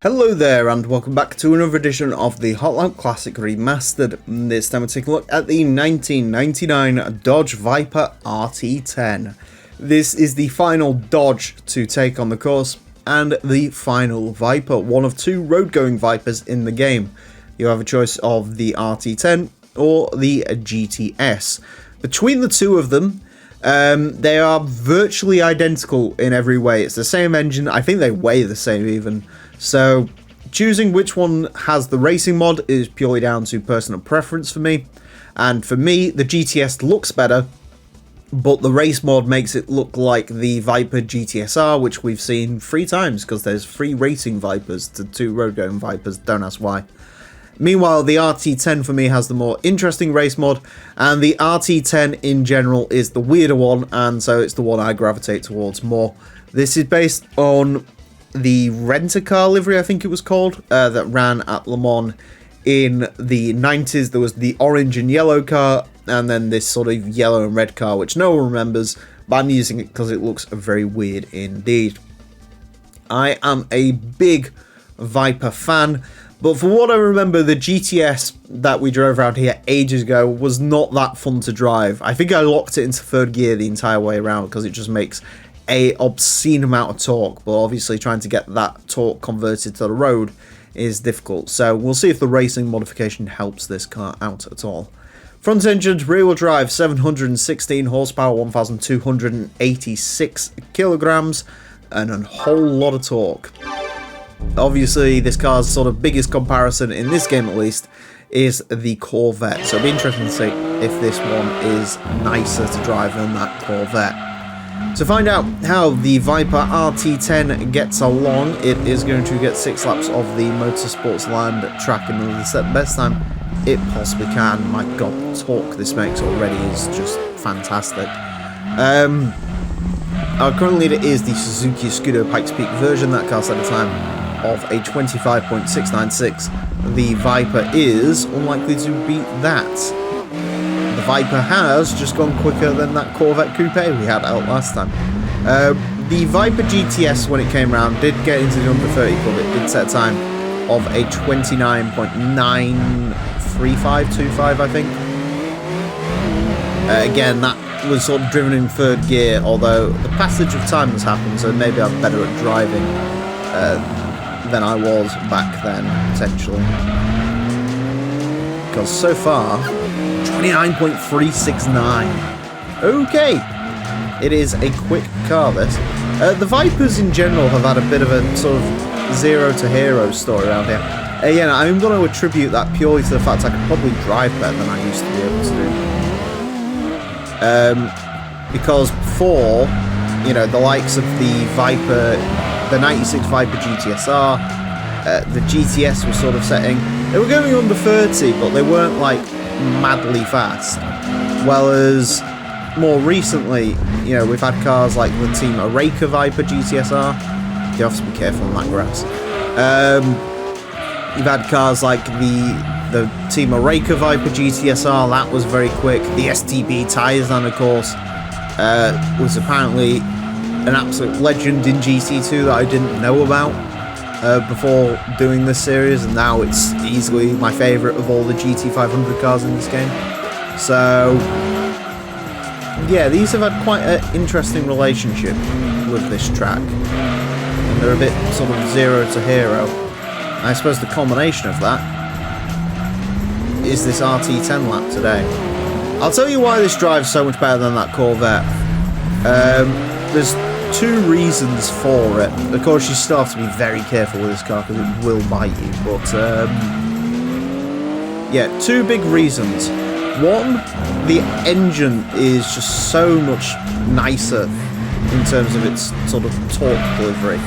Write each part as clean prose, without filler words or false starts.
Hello there and welcome back to another edition of the Hotline Classic Remastered. This time we're taking a look at the 1999 Dodge Viper RT10. This is the final Dodge to take on the course and the final Viper, one of two road-going Vipers in the game. You have a choice of the RT10 or the GTS. Between the two of them, they are virtually identical in every way. It's the same engine. I think they weigh the same even. So choosing which one has the racing mod is purely down to personal preference for me. And for me, the GTS looks better, but the race mod makes it look like the Viper GTSR, which we've seen 3 times because there's 3 racing Vipers to 2 road-going Vipers. Don't ask why. Meanwhile, the RT10 for me has the more interesting race mod, and the RT10 in general is the weirder one, and so it's the one I gravitate towards more. This is based on the rent-a-car livery, I think it was called, that ran at Le Mans in the 90s. There was the orange and yellow car, and then this sort of yellow and red car, which no one remembers, but I'm using it because it looks very weird indeed. I am a big Viper fan, but for what I remember, the GTS that we drove around here ages ago was not that fun to drive. I think I locked it into 3rd gear the entire way around because it just makes a obscene amount of torque, but obviously trying to get that torque converted to the road is difficult. So we'll see if the racing modification helps this car out at all. Front engine, rear wheel drive, 716 horsepower, 1,286 kilograms, and a whole lot of torque. Obviously, this car's sort of biggest comparison, in this game at least, is the Corvette. So it'll be interesting to see if this one is nicer to drive than that Corvette. To find out how the Viper RT10 gets along, it is going to get 6 laps of the Motorsports Land track in order to set the best time it possibly can. My god, the torque this makes already is just fantastic. Our current leader is the Suzuki Scudo Pikes Peak version. That car set a time of a 25.696. The Viper is unlikely to beat that. The Viper has just gone quicker than that Corvette Coupe we had out last time. The Viper GTS, when it came around, did get into the under 30 club. It did set a time of a 29.93525, I think. Again, that was sort of driven in 3rd gear, although the passage of time has happened, so maybe I'm better at driving than I was back then, potentially. Because so far, 29.369. Okay, it is a quick car, this. The Vipers in general have had a bit of a sort of zero to hero story around here. Yeah, I'm going to attribute that purely to the fact I could probably drive better than I used to be able to do. Because before, you know, the likes of the Viper, the 96 Viper GTSR, the GTS was sort of setting, they were going under 30, but they weren't like madly fast. Whereas more recently, you know, we've had cars like the Team Oreca Viper GTSR. You have to be careful on that grass. You've had cars like the Team Oreca Viper GTSR. That was very quick. The STB Taisan, of course, was apparently an absolute legend in GT2 that I didn't know about before doing this series, and now it's easily my favourite of all the GT500 cars in this game. So yeah, these have had quite an interesting relationship with this track, and they're a bit sort of zero to hero. I suppose the combination of that is this RT10 lap today. I'll tell you why this drives so much better than that Corvette. There's 2 reasons for it. Of course, you still have to be very careful with this car because it will bite you, but yeah, 2 big reasons. One, the engine is just so much nicer in terms of its sort of torque delivery.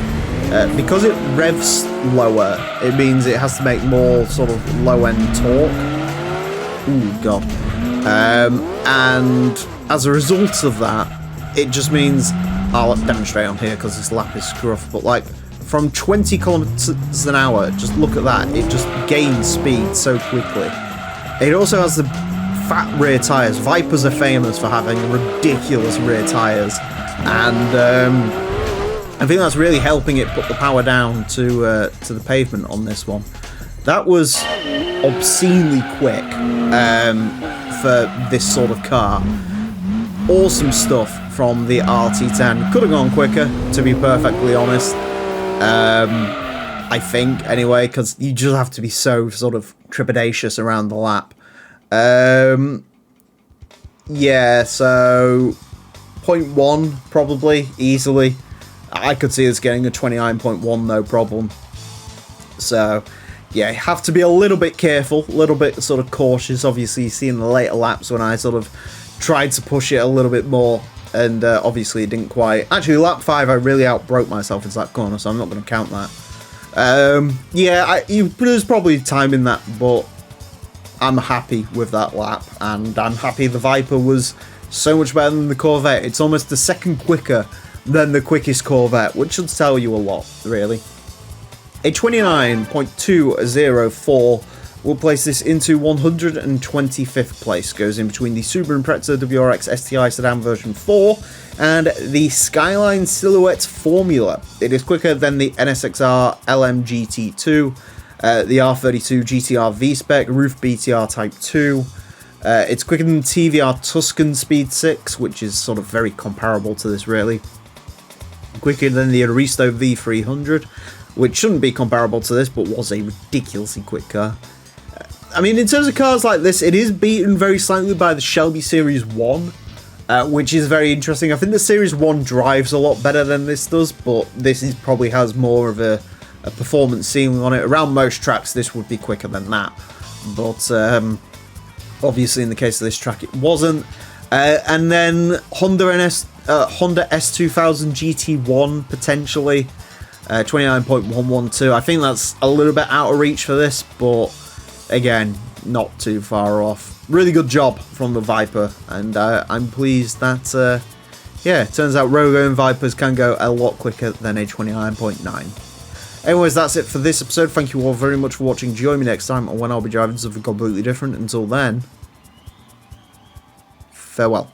Because it revs lower, it means it has to make more sort of low-end torque. Ooh, God. And as a result of that, it just means, I'll demonstrate on here because this lap is scruff, but like from 20 kilometers an hour, just look at that, it just gains speed so quickly. It also has the fat rear tyres. Vipers are famous for having ridiculous rear tyres, and I think that's really helping it put the power down to the pavement on this one. That was obscenely quick for this sort of car. Awesome stuff from the RT10. Could have gone quicker, to be perfectly honest. I think, anyway, because you just have to be so sort of trepidatious around the lap. Yeah, so 0.1 probably, easily. I could see this getting a 29.1, no problem. So, yeah, you have to be a little bit careful, a little bit sort of cautious. Obviously, you see in the later laps when I sort of tried to push it a little bit more, and obviously it didn't quite. Actually, lap 5, I really outbroke myself in that corner, so I'm not going to count that. Yeah, there's probably time in that, but I'm happy with that lap, and I'm happy the Viper was so much better than the Corvette. It's almost a second quicker than the quickest Corvette, which should tell you a lot, really. A 29.204 will place this into 125th place. Goes in between the Subaru Impreza WRX STI Sedan version 4 and the Skyline Silhouette Formula. It is quicker than the NSXR LM GT2, the R32 GTR V-Spec, Roof BTR Type 2. It's quicker than TVR Tuscan Speed 6, which is sort of very comparable to this, really. Quicker than the Aristo V300, which shouldn't be comparable to this, but was a ridiculously quick car. I mean, in terms of cars like this, it is beaten very slightly by the Shelby Series 1, which is very interesting. I think the Series 1 drives a lot better than this does, but this probably has more of a performance ceiling on it. Around most tracks, this would be quicker than that, but obviously in the case of this track, it wasn't. And then Honda S2000 GT1, potentially. 29.112. I think that's a little bit out of reach for this, but again, not too far off. Really good job from the Viper, and I'm pleased that, yeah, it turns out Rogo and Vipers can go a lot quicker than a 29.9. Anyways, that's it for this episode. Thank you all very much for watching. Join me next time when I'll be driving something completely different. Until then, farewell.